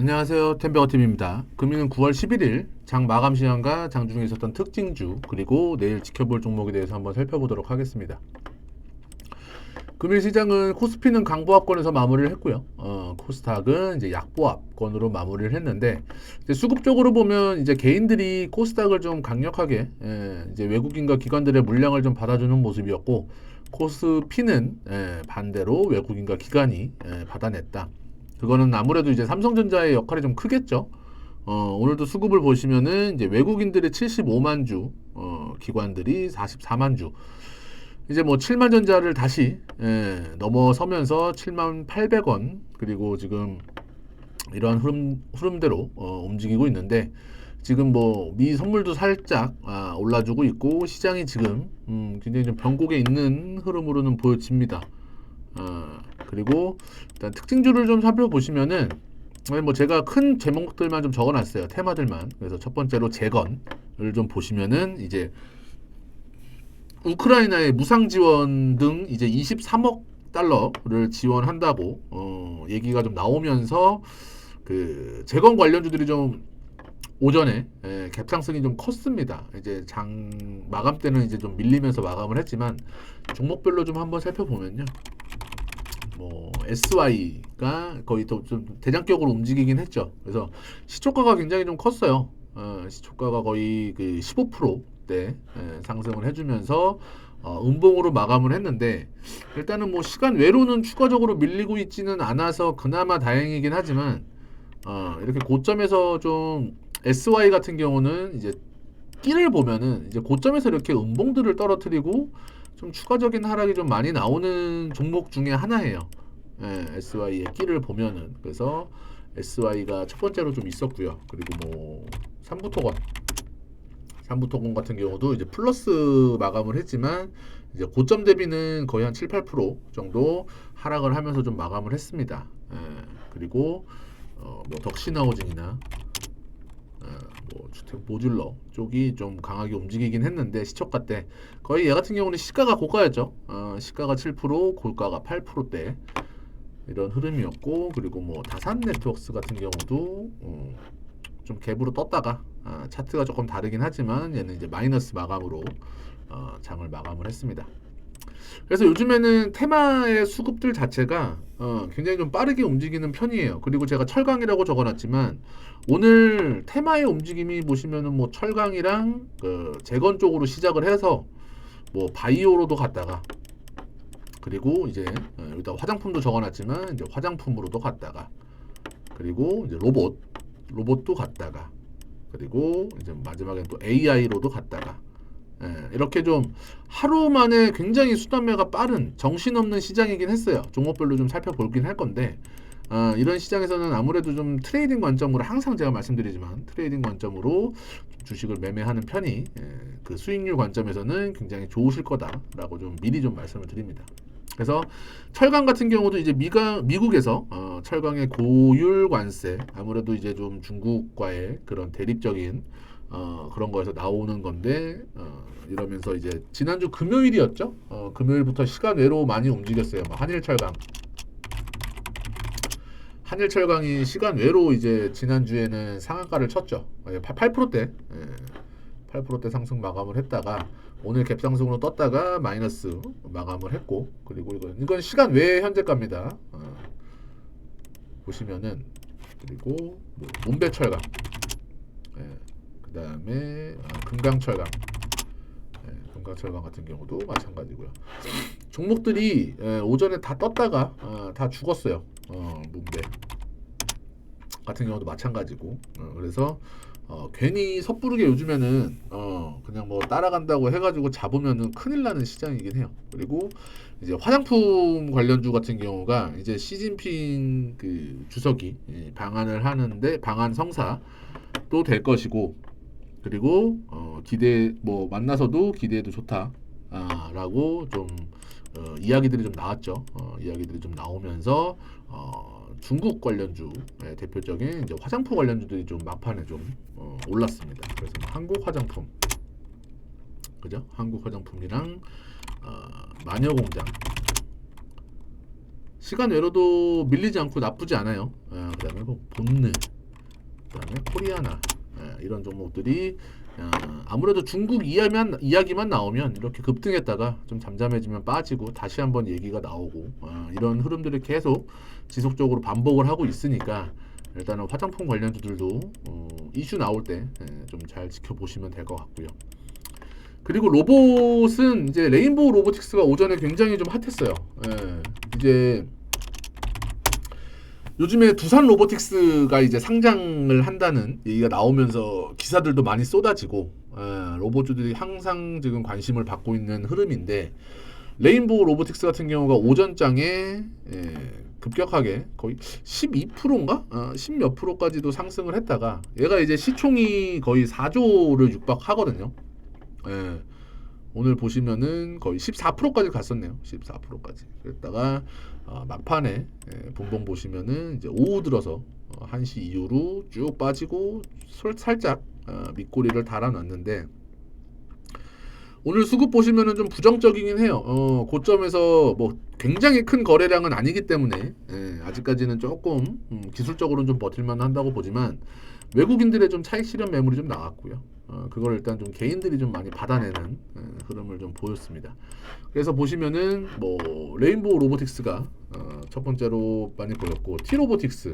안녕하세요. 템베어팀입니다. 금일은 9월 11일 장 마감 시황과 장중에 있었던 특징주 그리고 내일 지켜볼 종목에 대해서 한번 살펴보도록 하겠습니다. 금일 시장은 코스피는 강보합권에서 마무리를 했고요. 코스닥은 이제 약보합권으로 마무리를 했는데 이제 수급적으로 보면 이제 개인들이 코스닥을 좀 강력하게 이제 외국인과 기관들의 물량을 좀 받아주는 모습이었고 코스피는 반대로 외국인과 기관이 받아냈다. 그거는 아무래도 이제 삼성전자의 역할이 좀 크겠죠. 오늘도 수급을 보시면은 이제 외국인들이 75만 주, 기관들이 44만 주. 이제 뭐 7만 전자를 다시 넘어서면서 7만 800원 그리고 지금 이러한 흐름대로 움직이고 있는데 지금 뭐 미 선물도 살짝 올라주고 있고 시장이 지금 굉장히 좀 변곡에 있는 흐름으로는 보여집니다. 그리고 일단 특징주를 좀 살펴보시면은 뭐 제가 큰 제목들만 좀 적어놨어요. 테마들만. 그래서 첫 번째로 재건을 좀 보시면은 이제 우크라이나의 무상 지원 등 이제 23억 달러를 지원한다고 얘기가 좀 나오면서 그 재건 관련주들이 좀 오전에 갭상승이 좀 컸습니다. 이제 장 마감 때는 이제 좀 밀리면서 마감을 했지만 종목별로 좀 한번 살펴보면요. 뭐 SY가 거의 더 좀 대장격으로 움직이긴 했죠. 그래서 시초가가 굉장히 좀 컸어요. 시초가가 거의 그 15%대 상승을 해주면서 음봉으로 마감을 했는데 일단은 뭐 시간 외로는 추가적으로 밀리고 있지는 않아서 그나마 다행이긴 하지만 이렇게 고점에서 좀 SY 같은 경우는 이제 끼를 보면은 이제 고점에서 이렇게 음봉들을 떨어뜨리고 좀 추가적인 하락이 좀 많이 나오는 종목 중에 하나예요. SY의 끼를 보면은 그래서 SY가 첫 번째로 좀 있었고요. 그리고 뭐 삼부토건 같은 경우도 이제 플러스 마감을 했지만 이제 고점 대비는 거의 한 7, 8% 정도 하락을 하면서 좀 마감을 했습니다. 그리고 뭐 덕신하우징이나 뭐 주택 모듈러 쪽이 좀 강하게 움직이긴 했는데 시초가 때 거의 얘 같은 경우는 시가가 고가였죠. 시가가 7%, 고가가 8%대 이런 흐름이었고 그리고 뭐 다산 네트워크스 같은 경우도 좀 갭으로 떴다가 차트가 조금 다르긴 하지만 얘는 이제 마이너스 마감으로 장을 마감을 했습니다. 그래서 요즘에는 테마의 수급들 자체가 굉장히 좀 빠르게 움직이는 편이에요. 그리고 제가 철강이라고 적어놨지만 오늘 테마의 움직임이 보시면은 뭐 철강이랑 그 재건 쪽으로 시작을 해서 뭐 바이오로도 갔다가 그리고 이제 여기다 화장품도 적어놨지만 이제 화장품으로도 갔다가 그리고 이제 로봇도 갔다가 그리고 이제 마지막에 또 AI로도 갔다가 이렇게 좀 하루 만에 굉장히 수단매가 빠른 정신없는 시장이긴 했어요. 종목별로 좀 살펴보긴 할 건데 이런 시장에서는 아무래도 좀 트레이딩 관점으로 항상 제가 말씀드리지만 트레이딩 관점으로 주식을 매매하는 편이 그 수익률 관점에서는 굉장히 좋으실 거다라고 좀 미리 좀 말씀을 드립니다. 그래서 철강 같은 경우도 이제 미국에서 철강의 고율 관세 아무래도 이제 좀 중국과의 그런 대립적인 그런 거에서 나오는 건데 이러면서 이제 지난주 금요일이었죠. 금요일부터 시간 외로 많이 움직였어요. 뭐 한일철강이 시간 외로 이제 지난주에는 상한가를 쳤죠. 8%대 8%대 상승 마감을 했다가 오늘 갭상승으로 떴다가 마이너스 마감을 했고 그리고 이건 시간 외의 현재가입니다. 보시면은 그리고 뭐 문배철강 그 다음에 금강철강 금강철강 같은 경우도 마찬가지고요. 종목들이 오전에 다 떴다가 다 죽었어요. 문배 같은 경우도 마찬가지고 그래서 괜히 섣부르게 요즘에는 그냥 뭐 따라간다고 해가지고 잡으면은 큰일 나는 시장이긴 해요. 그리고 이제 화장품 관련주 같은 경우가 이제 시진핑 그 주석이 방한을 하는데 방한 성사도 될 것이고 그리고 기대 뭐 만나서도 기대해도 좋다라고 좀 이야기들이 좀 나왔죠. 이야기들이 좀 나오면서 중국 관련주 대표적인 이제 화장품 관련주들이 좀 막판에 좀 올랐습니다. 그래서 뭐 한국 화장품, 그죠? 한국 화장품이랑 마녀공장, 시간 외로도 밀리지 않고 나쁘지 않아요. 그다음에 뭐 본느, 그다음에 코리아나, 이런 종목들이 아무래도 중국 이야기만 나오면 이렇게 급등했다가 좀 잠잠해지면 빠지고 다시 한번 얘기가 나오고, 이런 흐름들이 계속 지속적으로 반복을 하고 있으니까 일단은 화장품 관련주들도 이슈 나올 때 좀 잘 지켜보시면 될 것 같고요. 그리고 로봇은 이제 레인보우 로보틱스가 오전에 굉장히 좀 핫했어요. 이제 요즘에 두산 로보틱스가 이제 상장을 한다는 얘기가 나오면서 기사들도 많이 쏟아지고, 로봇주들이 항상 지금 관심을 받고 있는 흐름인데, 레인보우 로보틱스 같은 경우가 오전장에 급격하게 거의 12%인가? 10몇 프로까지도 상승을 했다가, 얘가 이제 시총이 거의 4조를 육박하거든요. 오늘 보시면은 거의 14%까지 갔었네요. 14%까지. 그랬다가 막판에 봉봉 보시면은 이제 오후 들어서 1시 이후로 쭉 빠지고 살짝 밑꼬리를 달아놨는데, 오늘 수급 보시면은 좀 부정적이긴 해요. 고점에서 뭐 굉장히 큰 거래량은 아니기 때문에 아직까지는 조금 기술적으로는 좀 버틸만 한다고 보지만, 외국인들의 좀 차익 실현 매물이 좀 나왔고요. 그걸 일단 좀 개인들이 좀 많이 받아내는 흐름을 좀 보였습니다. 그래서 보시면은 뭐 레인보우 로보틱스가 첫 번째로 많이 보였고, T로보틱스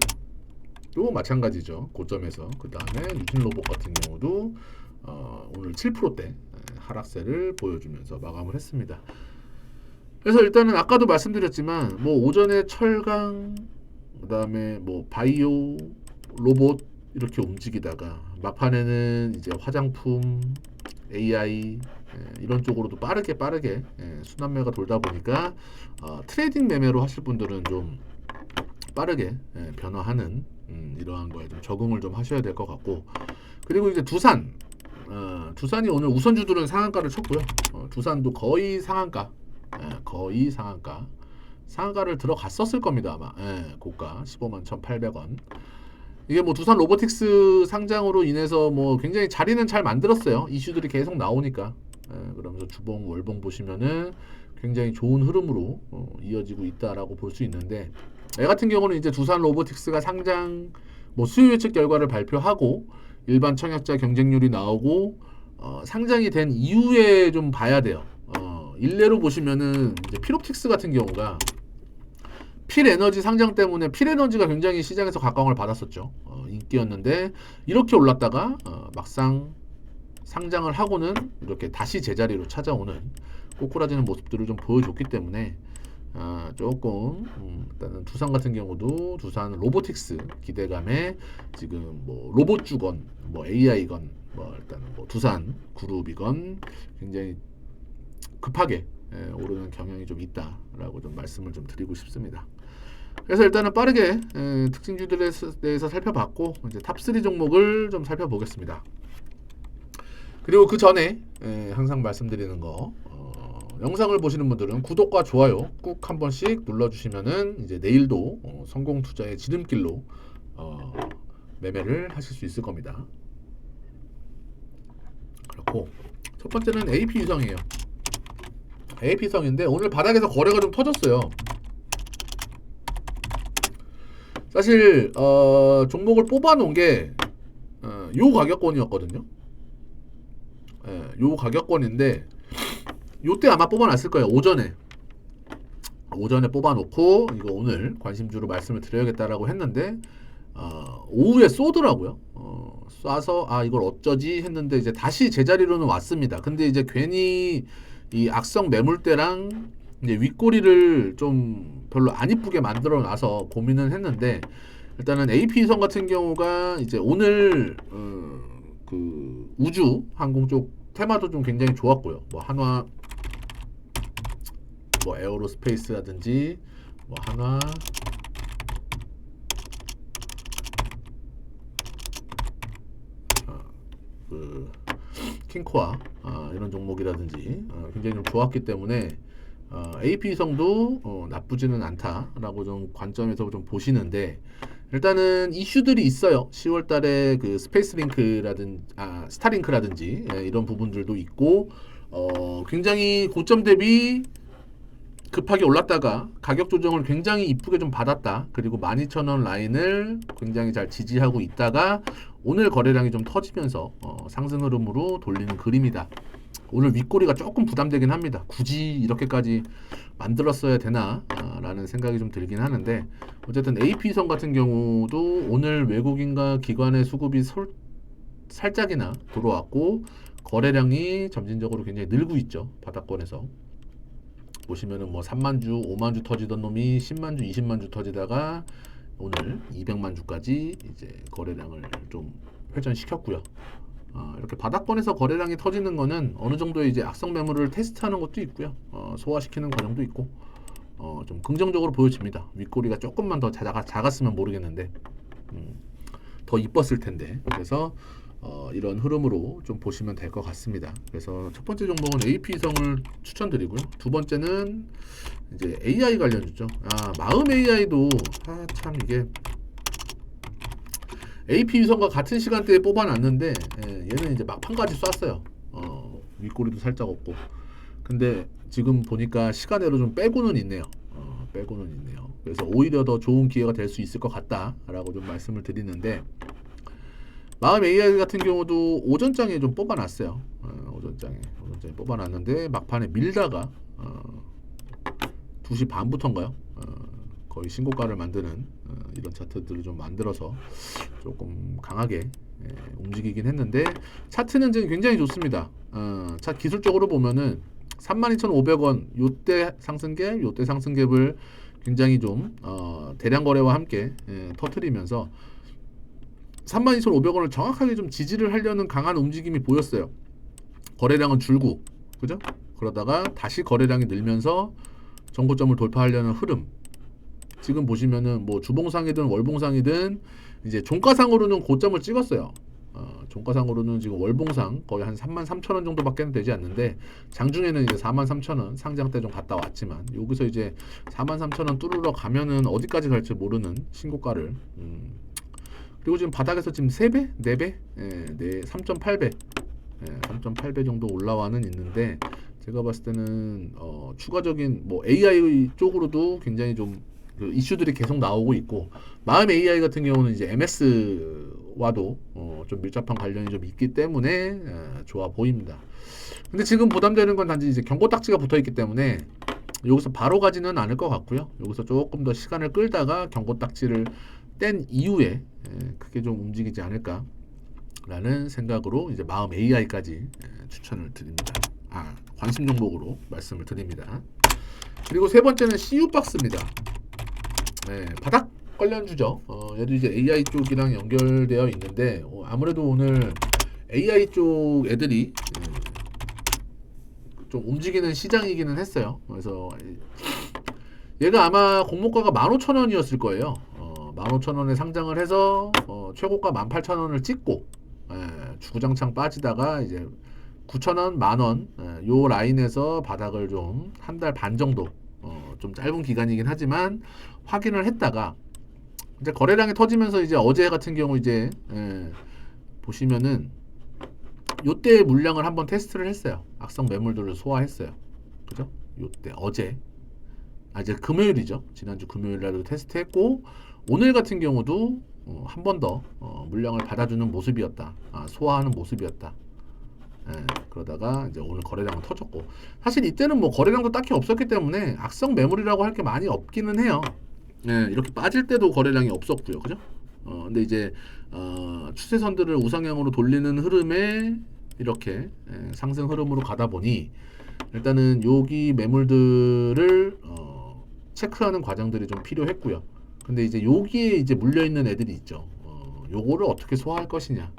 또 마찬가지죠. 고점에서. 그 다음에 유진로봇 같은 경우도 오늘 7%대 하락세를 보여주면서 마감을 했습니다. 그래서 일단은 아까도 말씀드렸지만 뭐 오전에 철강, 그 다음에 뭐 바이오, 로봇 이렇게 움직이다가 막판에는 이제 화장품, AI 이런 쪽으로도 빠르게 순환매가 돌다 보니까 트레이딩 매매로 하실 분들은 좀 빠르게 변화하는 이러한 거에 좀 적응을 좀 하셔야 될 것 같고, 그리고 이제 두산이 오늘 우선주들은 상한가를 쳤고요. 두산도 거의 상한가, 상한가를 들어갔었을 겁니다 아마. 고가 15만 1,800원. 이게 뭐 두산 로보틱스 상장으로 인해서 뭐 굉장히 자리는 잘 만들었어요. 이슈들이 계속 나오니까. 그러면서 주봉, 월봉 보시면은 굉장히 좋은 흐름으로 이어지고 있다라고 볼 수 있는데, 얘 같은 경우는 이제 두산 로보틱스가 상장 뭐 수요 예측 결과를 발표하고 일반 청약자 경쟁률이 나오고 상장이 된 이후에 좀 봐야 돼요. 일례로 보시면은 이제 필옵틱스 같은 경우가 필에너지 상장 때문에 필에너지가 굉장히 시장에서 각광을 받았었죠. 인기였는데 이렇게 올랐다가 막상 상장을 하고는 이렇게 다시 제자리로 찾아오는 꼬꾸라지는 모습들을 좀 보여줬기 때문에 조금 일단은 두산 같은 경우도 두산 로보틱스 기대감에 지금 뭐 로봇주건 뭐 AI건 뭐 일단은 뭐 두산 그룹이건 굉장히 급하게 오르는 경향이 좀 있다라고 좀 말씀을 좀 드리고 싶습니다. 그래서 일단은 빠르게 특징주들에 대해서 살펴봤고, 이제 탑3 종목을 좀 살펴보겠습니다. 그리고 그 전에 항상 말씀드리는 거, 영상을 보시는 분들은 구독과 좋아요 꾹 한 번씩 눌러주시면은 이제 내일도 성공 투자의 지름길로 매매를 하실 수 있을 겁니다. 그렇고 첫 번째는 AP 유성이에요. AP 성인데 오늘 바닥에서 거래가 좀 터졌어요. 사실 종목을 뽑아놓은 게 요 가격권이었거든요. 요 가격권인데 요때 아마 뽑아놨을 거예요. 오전에 뽑아놓고 이거 오늘 관심주로 말씀을 드려야겠다라고 했는데 오후에 쏘더라고요. 쏴서 이걸 어쩌지 했는데 이제 다시 제자리로는 왔습니다. 근데 이제 괜히 이 악성 매물대랑 이제 윗꼬리를 좀 별로 안 이쁘게 만들어 놔서 고민을 했는데, 일단은 AP선 같은 경우가 이제 오늘 그 우주 항공 쪽 테마도 좀 굉장히 좋았고요. 뭐 한화, 뭐 에어로스페이스라든지 뭐 한화, 그 킹코아 이런 종목이라든지 굉장히 좀 좋았기 때문에 AP성도 나쁘지는 않다라고 좀 관점에서 좀 보시는데, 일단은 이슈들이 있어요. 10월달에 그 스페이스링크라든지 스타링크라든지 이런 부분들도 있고 굉장히 고점 대비 급하게 올랐다가 가격 조정을 굉장히 이쁘게 좀 받았다. 그리고 12,000원 라인을 굉장히 잘 지지하고 있다가 오늘 거래량이 좀 터지면서 상승 흐름으로 돌리는 그림이다. 오늘 윗꼬리가 조금 부담되긴 합니다. 굳이 이렇게까지 만들었어야 되나 라는 생각이 좀 들긴 하는데, 어쨌든 AP선 같은 경우도 오늘 외국인과 기관의 수급이 살짝이나 들어왔고 거래량이 점진적으로 굉장히 늘고 있죠. 바닥권에서 보시면은 뭐 3만 주, 5만 주 터지던 놈이 10만 주, 20만 주 터지다가 오늘 200만 주까지 이제 거래량을 좀 회전시켰고요. 이렇게 바닥권에서 거래량이 터지는 거는 어느 정도의 이제 악성 매물을 테스트하는 것도 있고요. 소화시키는 과정도 있고, 좀 긍정적으로 보여집니다. 윗꼬리가 조금만 더 작았으면 모르겠는데, 더 이뻤을 텐데. 그래서 이런 흐름으로 좀 보시면 될 것 같습니다. 그래서 첫 번째 종목은 AP성을 추천드리고요. 두 번째는 이제 AI 관련주죠. 마음 AI도 참 이게 AP 위성과 같은 시간대에 뽑아놨는데 얘는 이제 막판까지 쐈어요. 윗꼬리도 살짝 없고. 근데 지금 보니까 시간대로 좀 빼고는 있네요. 빼고는 있네요. 그래서 오히려 더 좋은 기회가 될 수 있을 것 같다라고 좀 말씀을 드리는데, 마음 AI 같은 경우도 오전장에 좀 뽑아놨어요. 오전장에 뽑아놨는데 막판에 밀다가 2시 반부터인가요? 거의 신고가를 만드는 이런 차트들을 좀 만들어서 조금 강하게 움직이긴 했는데, 차트는 지금 굉장히 좋습니다. 차트 기술적으로 보면은 32,500원 요때 상승갭, 요때 상승갭을 굉장히 좀 대량 거래와 함께 터트리면서 32,500원을 정확하게 좀 지지를 하려는 강한 움직임이 보였어요. 거래량은 줄고, 그죠? 그러다가 다시 거래량이 늘면서 정고점을 돌파하려는 흐름. 지금 보시면은 뭐 주봉상이든 월봉상이든 이제 종가상으로는 고점을 찍었어요. 종가상으로는 지금 월봉상 거의 한 33,000원 정도밖에 되지 않는데, 장중에는 이제 43,000원 상장 때 좀 갔다 왔지만, 여기서 이제 43,000원 뚫으러 가면은 어디까지 갈지 모르는 신고가를, 그리고 지금 바닥에서 지금 3배? 4배? 3.8배 3.8배 정도 올라와는 있는데, 제가 봤을 때는 추가적인 뭐 AI 쪽으로도 굉장히 좀 그 이슈들이 계속 나오고 있고, 마음 AI 같은 경우는 이제 MS와도 좀 밀접한 관련이 좀 있기 때문에 좋아 보입니다. 근데 지금 부담되는 건 단지 이제 경고 딱지가 붙어 있기 때문에 여기서 바로 가지는 않을 것 같고요. 여기서 조금 더 시간을 끌다가 경고 딱지를 뗀 이후에 크게 좀 움직이지 않을까라는 생각으로 이제 마음 AI까지 추천을 드립니다. 관심 종목으로 말씀을 드립니다. 그리고 세 번째는 CU박스입니다. 바닥 관련주죠. 얘도 이제 AI 쪽이랑 연결되어 있는데, 아무래도 오늘 AI 쪽 애들이 좀 움직이는 시장이기는 했어요. 그래서 얘가 아마 공모가가 15,000원이었을 거예요. 15,000원에 상장을 해서 최고가 18,000원을 찍고 주구장창 빠지다가 이제 9,000원, 만원 요 라인에서 바닥을 좀 한 달 반 정도, 좀 짧은 기간이긴 하지만 확인을 했다가 이제 거래량이 터지면서 이제 어제 같은 경우 이제 보시면은 요때 물량을 한번 테스트를 했어요. 악성 매물들을 소화했어요. 그죠? 요때 어제 이제 금요일이죠. 지난주 금요일 날도 테스트했고, 오늘 같은 경우도 한 번 더 물량을 받아주는 모습이었다. 소화하는 모습이었다. 그러다가 이제 오늘 거래량은 터졌고, 사실 이때는 뭐 거래량도 딱히 없었기 때문에 악성 매물이라고 할 게 많이 없기는 해요. 이렇게 빠질 때도 거래량이 없었고요, 그죠? 근데 이제 추세선들을 우상향으로 돌리는 흐름에 이렇게 상승 흐름으로 가다 보니 일단은 여기 매물들을 체크하는 과정들이 좀 필요했고요. 근데 이제 여기에 이제 물려 있는 애들이 있죠. 요거를 어떻게 소화할 것이냐.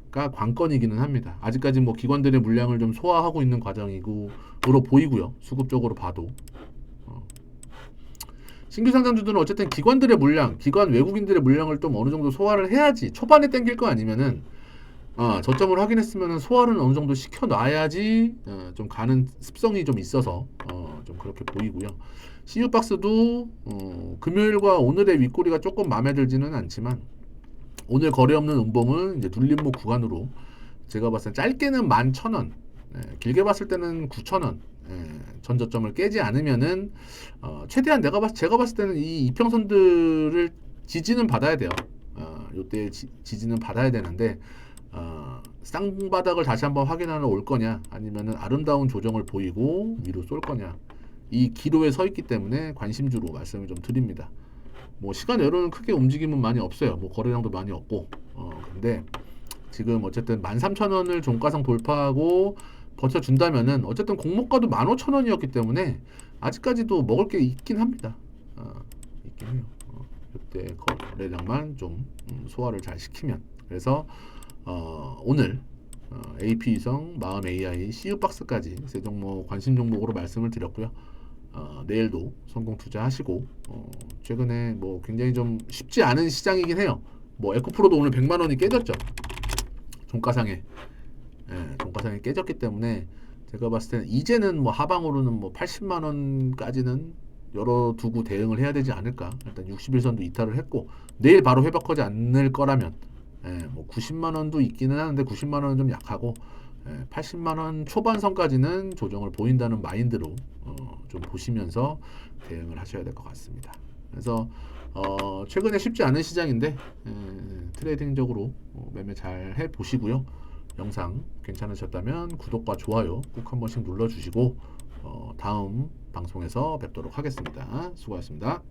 가 관건이기는 합니다. 아직까지 뭐 기관들의 물량을 좀 소화하고 있는 과정이고로 보이고요. 수급적으로 봐도 신규 상장주들은 어쨌든 기관들의 물량, 기관 외국인들의 물량을 좀 어느 정도 소화를 해야지, 초반에 땡길 거 아니면은 저점을 확인했으면은 소화를 어느 정도 시켜 놔야지 좀 가는 습성이 좀 있어서 좀 그렇게 보이고요. CU박스도 금요일과 오늘의 윗꼬리가 조금 마음에 들지는 않지만, 오늘 거래 없는 음봉은 이제 눌림목 구간으로 제가 봤을 때 짧게는 11,000원, 길게 봤을 때는 9,000원. 전저점을 깨지 않으면은 최대한 제가 봤을 때는 이 이평선들을 지지는 받아야 돼요. 요때 지지는 받아야 되는데 쌍바닥을 다시 한번 확인하러 올 거냐, 아니면은 아름다운 조정을 보이고 위로 쏠 거냐, 이 기로에 서 있기 때문에 관심주로 말씀을 좀 드립니다. 뭐 시간 외로는 크게 움직임은 많이 없어요. 뭐 거래량도 많이 없고. 근데 지금 어쨌든 13,000원을 종가상 돌파하고 버텨준다면은 어쨌든 공모가도 15,000원이었기 때문에 아직까지도 먹을 게 있긴 합니다. 있긴 해요. 이때 거래량만 좀 소화를 잘 시키면. 그래서 오늘 AP위성, 마음 AI, CU박스까지 세 종목 관심 종목으로 말씀을 드렸고요. 내일도 성공 투자하시고, 최근에 뭐 굉장히 좀 쉽지 않은 시장이긴 해요. 뭐 에코프로도 오늘 100만 원이 깨졌죠. 종가상에. 종가상에 깨졌기 때문에 제가 봤을 때는 이제는 뭐 하방으로는 뭐 80만 원까지는 열어두고 대응을 해야 되지 않을까. 일단 60일선도 이탈을 했고 내일 바로 회복하지 않을 거라면 뭐 90만 원도 있기는 하는데 90만 원은 좀 약하고 80만 원 초반선까지는 조정을 보인다는 마인드로 좀 보시면서 대응을 하셔야 될 것 같습니다. 그래서 최근에 쉽지 않은 시장인데 트레이딩적으로 매매 잘 해 보시고요. 영상 괜찮으셨다면 구독과 좋아요 꼭 한 번씩 눌러주시고 다음 방송에서 뵙도록 하겠습니다. 수고하셨습니다.